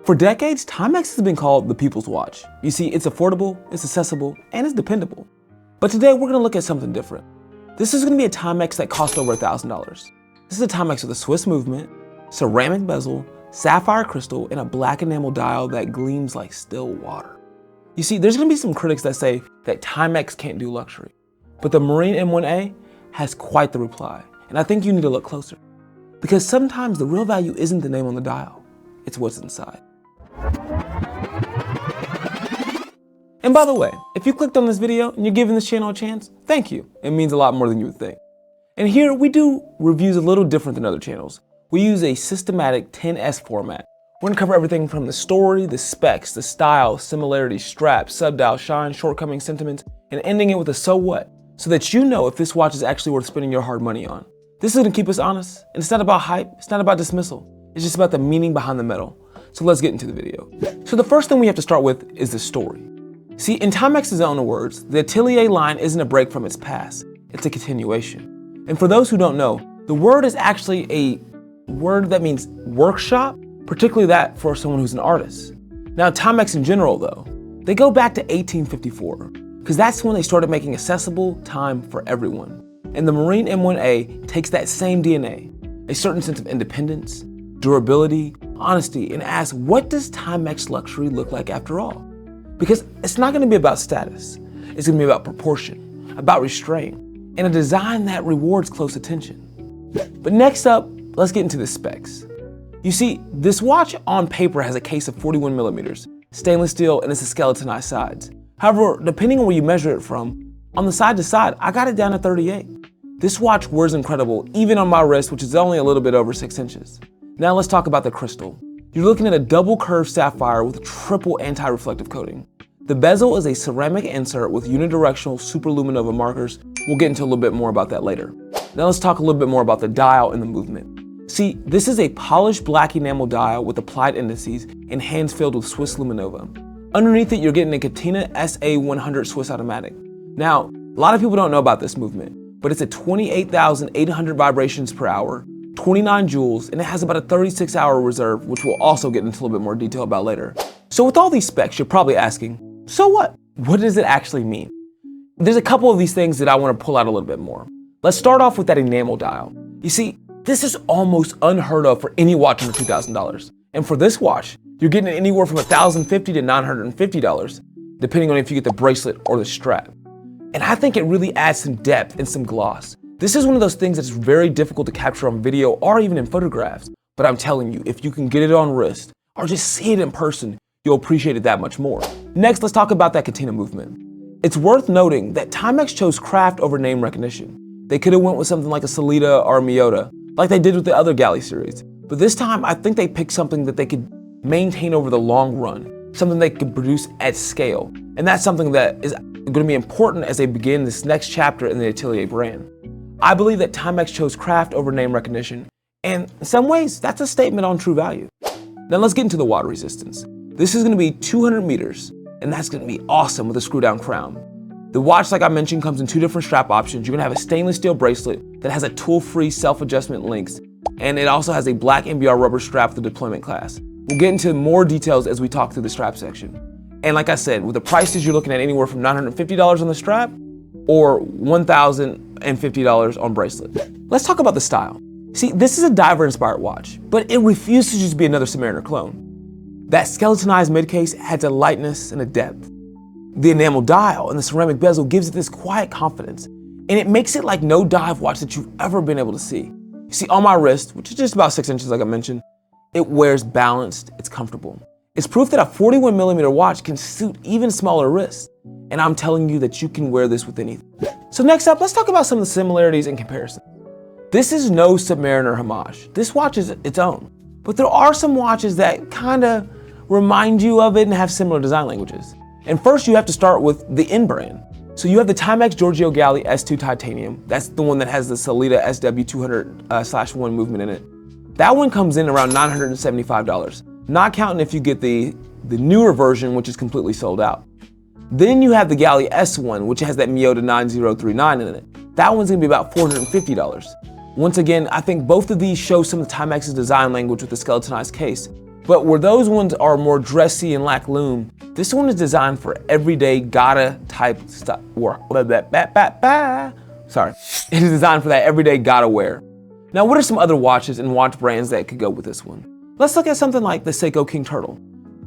For decades, Timex has been called the people's watch. You see, it's affordable, it's accessible, and it's dependable. But today we're gonna look at something different. This is gonna be a Timex that cost over $1,000. This is a Timex with a Swiss movement, ceramic bezel, sapphire crystal, and a black enamel dial that gleams like still water. You see, there's gonna be some critics that say that Timex can't do luxury, but the Marine M1A has quite the reply, and I think you need to look closer. Because sometimes the real value isn't the name on the dial, it's what's inside. And by the way, if you clicked on this video and you're giving this channel a chance, thank you. It means a lot more than you would think. And here we do reviews a little different than other channels. We use a systematic 10S format. We're gonna cover everything from the story, the specs, the style, similarities, straps, subdial, shine, shortcomings, sentiments, and ending it with a so what, so that you know if this watch is actually worth spending your hard money on. This is gonna keep us honest, and it's not about hype, it's not about dismissal. It's just about the meaning behind the metal. So let's get into the video. So the first thing we have to start with is the story. See, in Timex's own words, the Atelier line isn't a break from its past, it's a continuation. And for those who don't know, the word is actually a word that means workshop, particularly that for someone who's an artist. Now Timex in general though, they go back to 1854, because that's when they started making accessible time for everyone. And the Marine M1A takes that same DNA, a certain sense of independence, durability, honesty, and asks, what does Timex luxury look like after all? Because it's not gonna be about status, it's gonna be about proportion, about restraint, and a design that rewards close attention. But next up, let's get into the specs. You see, this watch on paper has a case of 41 millimeters, stainless steel, and it's a skeletonized sides. However, depending on where you measure it from, on the side to side, I got it down to 38. This watch wears incredible, even on my wrist, which is only a little bit over 6 inches. Now let's talk about the crystal. You're looking at a double curved sapphire with a triple anti-reflective coating. The bezel is a ceramic insert with unidirectional superluminova markers. We'll get into a little bit more about that later. Now let's talk a little bit more about the dial and the movement. See, this is a polished black enamel dial with applied indices and hands filled with Swiss luminova. Underneath it, you're getting a Catena SA100 Swiss automatic. Now, a lot of people don't know about this movement, but it's a 28,800 vibrations per hour, 29 joules, and it has about a 36-hour reserve, which we'll also get into a little bit more detail about later. So with all these specs, you're probably asking, so what? What does it actually mean? There's a couple of these things that I want to pull out a little bit more. Let's start off with that enamel dial. You see, this is almost unheard of for any watch under $2,000. And for this watch, you're getting it anywhere from $1,050 to $950, depending on if you get the bracelet or the strap. And I think it really adds some depth and some gloss. This is one of those things that's very difficult to capture on video or even in photographs. But I'm telling you, if you can get it on wrist or just see it in person, you'll appreciate it that much more. Next, let's talk about that Catena movement. It's worth noting that Timex chose craft over name recognition. They could have went with something like a Salida or a Miyota, like they did with the other galley series. But this time, I think they picked something that they could maintain over the long run, something they could produce at scale. And that's something that is going to be important as they begin this next chapter in the Atelier brand. I believe that Timex chose craft over name recognition, and in some ways, that's a statement on true value. Now let's get into the water resistance. This is going to be 200 meters, and that's going to be awesome with a screw-down crown. The watch, like I mentioned, comes in 2 different strap options. You're going to have a stainless steel bracelet that has a tool-free self-adjustment links, and it also has a black NBR rubber strap for the deployment class. We'll get into more details as we talk through the strap section. And like I said, with the prices, you're looking at anywhere from $950 on the strap or $1,050 on bracelet. Let's talk about the style. See, this is a diver-inspired watch, but it refuses to just be another Submariner clone. That skeletonized mid-case adds a lightness and a depth. The enamel dial and the ceramic bezel gives it this quiet confidence, and it makes it like no dive watch that you've ever been able to see. You see, on my wrist, which is just about 6 inches like I mentioned, it wears balanced, it's comfortable. It's proof that a 41 millimeter watch can suit even smaller wrists, and I'm telling you that you can wear this with anything. So next up, let's talk about some of the similarities and comparisons. This is no Submariner homage. This watch is its own, but there are some watches that kind of remind you of it and have similar design languages. And first you have to start with the N brand. So you have the Timex Giorgio Galli S2 Titanium. That's the one that has the Salida SW200/1 movement in it. That one comes in around $975, not counting if you get the newer version, which is completely sold out. Then you have the Galli S1, which has that Miyota 9039 in it. That one's gonna be about $450. Once again, I think both of these show some of Timex's design language with the skeletonized case, But where those ones are more dressy and lack loom, this one is designed for everyday gotta type stuff. Sorry, it is designed for that everyday gotta wear. Now, what are some other watches and watch brands that could go with this one? Let's look at something like the Seiko King Turtle,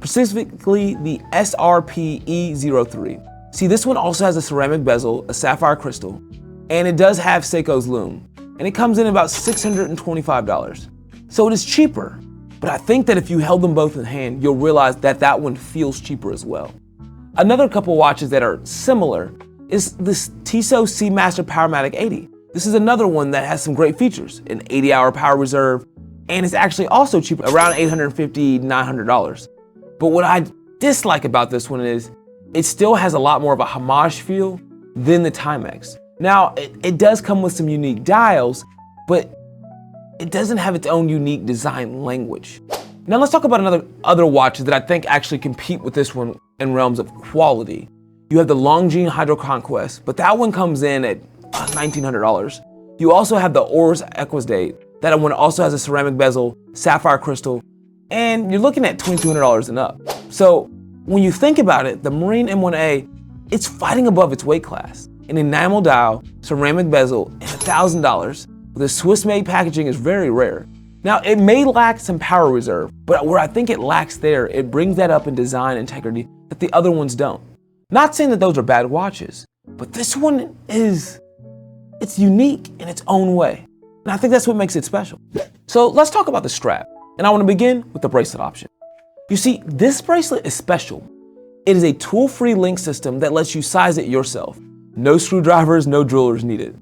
specifically the SRP-E03. See, this one also has a ceramic bezel, a sapphire crystal, and it does have Seiko's loom, and it comes in about $625. So it is cheaper, but I think that if you held them both in hand, you'll realize that that one feels cheaper as well. Another couple watches that are similar is this Tissot Seamaster Powermatic 80. This is another one that has some great features, an 80-hour power reserve, and it's actually also cheap, around $850, $900. But what I dislike about this one is it still has a lot more of a homage feel than the Timex. Now, it does come with some unique dials, but it doesn't have its own unique design language. Now let's talk about other watches that I think actually compete with this one in realms of quality. You have the Longines Hydro Conquest, but that one comes in at $1,900. You also have the Oris Equidate. That one also has a ceramic bezel, sapphire crystal, and you're looking at $2,200 and up. So when you think about it, the Marine M1A, it's fighting above its weight class. An enamel dial, ceramic bezel, and $1,000 with a Swiss-made packaging is very rare. Now, it may lack some power reserve, but where I think it lacks there, it brings that up in design integrity that the other ones don't. Not saying that those are bad watches, but this one it's unique in its own way. And I think that's what makes it special. So let's talk about the strap. And I want to begin with the bracelet option. You see, this bracelet is special. It is a tool-free link system that lets you size it yourself. No screwdrivers, no drillers needed.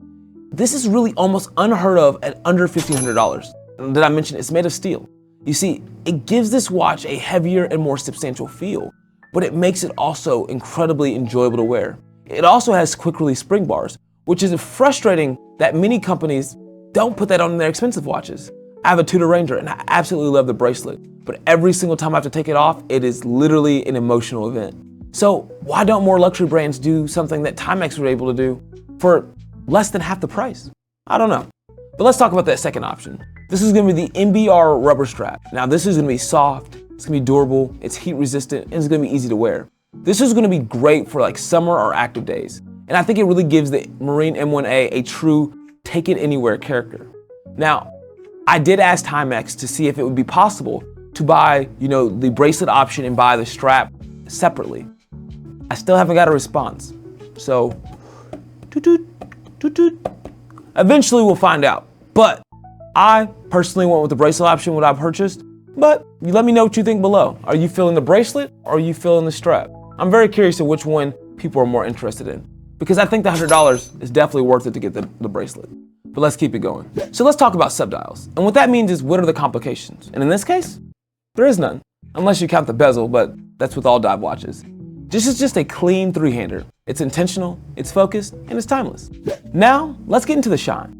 This is really almost unheard of at under $1,500. Did I mention it's made of steel? You see, it gives this watch a heavier and more substantial feel, but it makes it also incredibly enjoyable to wear. It also has quick release spring bars, which is frustrating that many companies don't put that on their expensive watches. I have a Tudor Ranger and I absolutely love the bracelet, but every single time I have to take it off, it is literally an emotional event. So why don't more luxury brands do something that Timex were able to do for less than half the price? I don't know. But let's talk about that second option. This is gonna be the MBR rubber strap. Now this is gonna be soft, it's gonna be durable, it's heat resistant, and it's gonna be easy to wear. This is gonna be great for like summer or active days. And I think it really gives the Marine M1A a true take it anywhere character. Now, I did ask Timex to see if it would be possible to buy, the bracelet option and buy the strap separately. I still haven't got a response. So, toot toot, toot toot. Eventually we'll find out. But I personally went with the bracelet option when I purchased, but you let me know what you think below. Are you feeling the bracelet or are you feeling the strap? I'm very curious to which one people are more interested in, because I think the $100 is definitely worth it to get the bracelet. But let's keep it going. So let's talk about subdials. And what that means is, what are the complications? And in this case, there is none, unless you count the bezel, but that's with all dive watches. This is just a clean three-hander. It's intentional, it's focused, and it's timeless. Now, let's get into the shine.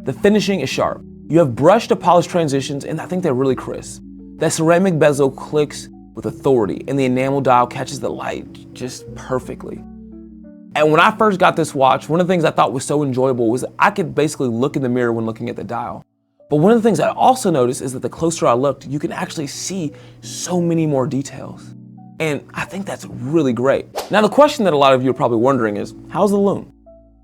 The finishing is sharp. You have brushed to polished transitions, and I think they're really crisp. That ceramic bezel clicks with authority, and the enamel dial catches the light just perfectly. And when I first got this watch, one of the things I thought was so enjoyable was that I could basically look in the mirror when looking at the dial. But one of the things I also noticed is that the closer I looked, you can actually see so many more details. And I think that's really great. Now, the question that a lot of you are probably wondering is, how's the loom?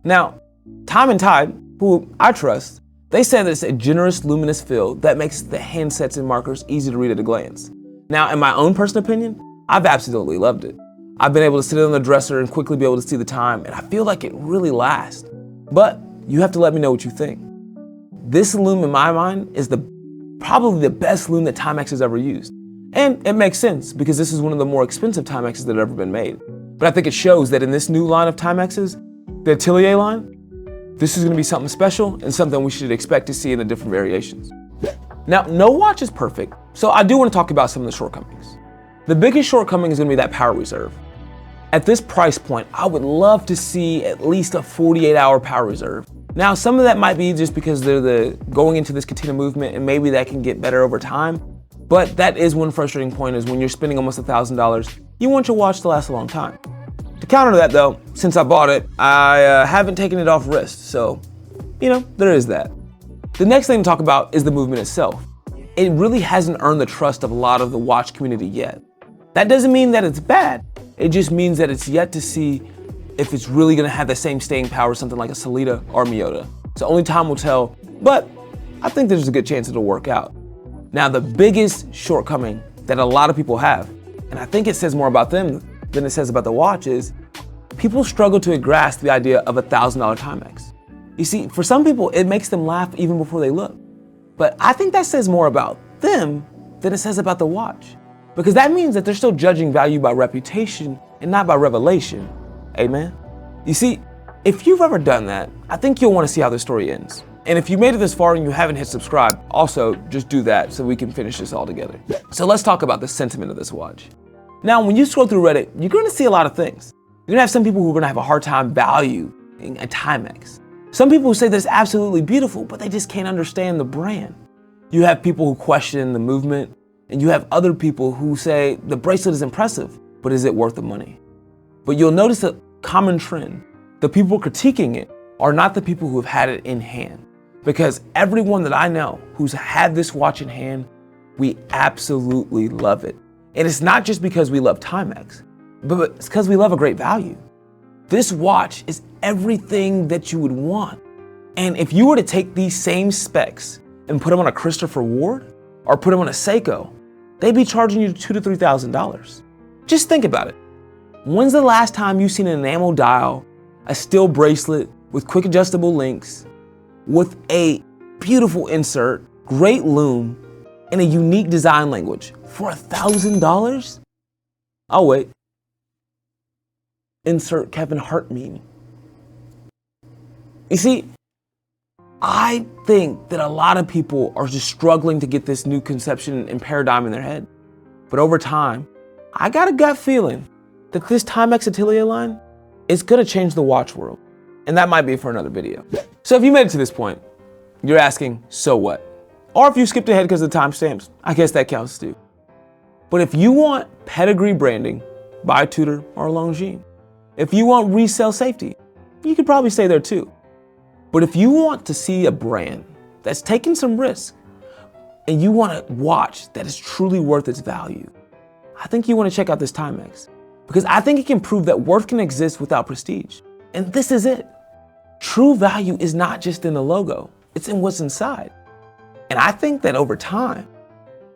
Now, Time and Tide, who I trust, they say that it's a generous luminous fill that makes the handsets and markers easy to read at a glance. Now, in my own personal opinion, I've absolutely loved it. I've been able to sit on the dresser and quickly be able to see the time, and I feel like it really lasts. But you have to let me know what you think. This loom, in my mind, is probably the best loom that Timex has ever used. And it makes sense, because this is one of the more expensive Timexes that have ever been made. But I think it shows that in this new line of Timexes, the Atelier line, this is gonna be something special and something we should expect to see in the different variations. Now, no watch is perfect, so I do want to talk about some of the shortcomings. The biggest shortcoming is gonna be that power reserve. At this price point, I would love to see at least a 48-hour power reserve. Now, some of that might be just because they're going into this Katina movement, and maybe that can get better over time. But that is one frustrating point, is when you're spending almost $1,000, you want your watch to last a long time. To counter that though, since I bought it, I haven't taken it off wrist, so, there is that. The next thing to talk about is the movement itself. it really hasn't earned the trust of a lot of the watch community yet. That doesn't mean that it's bad. It just means that it's yet to see if it's really gonna have the same staying power as something like a Sellita or Miyota. So only time will tell, but I think there's a good chance it'll work out. Now, the biggest shortcoming that a lot of people have, and I think it says more about them than it says about the watch, is people struggle to grasp the idea of $1,000 Timex. You see, for some people, it makes them laugh even before they look. But I think that says more about them than it says about the watch. Because that means that they're still judging value by reputation and not by revelation. Amen? You see, if you've ever done that, I think you'll want to see how the story ends. And if you made it this far and you haven't hit subscribe, also just do that so we can finish this all together. So let's talk about the sentiment of this watch. Now, when you scroll through Reddit, you're going to see a lot of things. You're going to have some people who are going to have a hard time valuing a Timex. Some people who say that it's absolutely beautiful, but they just can't understand the brand. You have people who question the movement, and you have other people who say the bracelet is impressive, but is it worth the money? But you'll notice a common trend. The people critiquing it are not the people who have had it in hand. Because everyone that I know who's had this watch in hand, we absolutely love it. And it's not just because we love Timex, but it's because we love a great value. This watch is everything that you would want. And if you were to take these same specs and put them on a Christopher Ward or put them on a Seiko, they'd be charging you $2,000 to $3,000. Just think about it. When's the last time you've seen an enamel dial, a steel bracelet with quick adjustable links, with a beautiful insert, great lume, and a unique design language for $1,000? Oh wait. Insert Kevin Hart meme. You see, I think that a lot of people are just struggling to get this new conception and paradigm in their head. But over time, I got a gut feeling that this Timex Atelier line is gonna change the watch world. And that might be for another video. So if you made it to this point, you're asking, so what? Or if you skipped ahead because of the timestamps, I guess that counts too. But if you want pedigree branding, buy Tudor or Longines. If you want resale safety, you could probably stay there too. But if you want to see a brand that's taking some risk and you want a watch that is truly worth its value, I think you want to check out this Timex, because I think it can prove that worth can exist without prestige. And this is it. True value is not just in the logo, it's in what's inside. And I think that over time,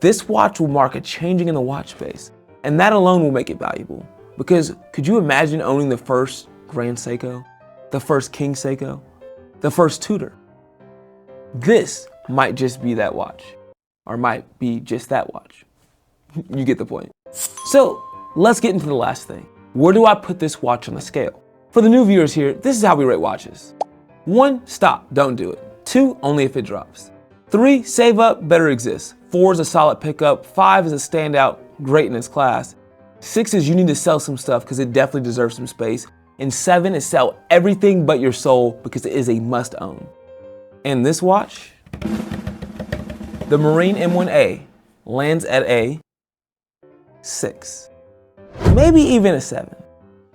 this watch will mark a changing in the watch space, and that alone will make it valuable. Because could you imagine owning the first Grand Seiko, the first King Seiko, the first Tudor? This might just be that watch, or might be just that watch. You get the point. So let's get into the last thing. Where do I put this watch on the scale? For the new viewers here, this is how we rate watches. 1, stop, don't do it. 2, only if it drops. 3, save up, better exists. 4 is a solid pickup. 5 is a standout, great in its class. 6 is you need to sell some stuff because it definitely deserves some space. And 7 is sell everything but your soul because it is a must own. And this watch, the Marine M1A, lands at a 6. Maybe even a 7.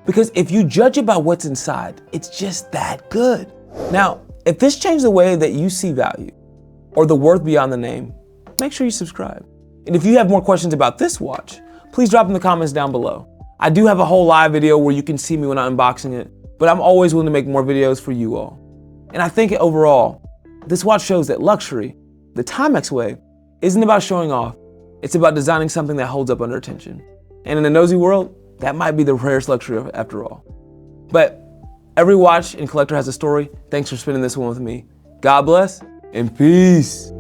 Because if you judge it by what's inside, it's just that good. Now, if this changed the way that you see value or the worth beyond the name, make sure you subscribe. And if you have more questions about this watch, please drop in the comments down below. I do have a whole live video where you can see me when I'm unboxing it, but I'm always willing to make more videos for you all. And I think overall, this watch shows that luxury, the Timex way, isn't about showing off. It's about designing something that holds up under attention. And in a nosy world, that might be the rarest luxury after all. But every watch and collector has a story. Thanks for spending this one with me. God bless and peace.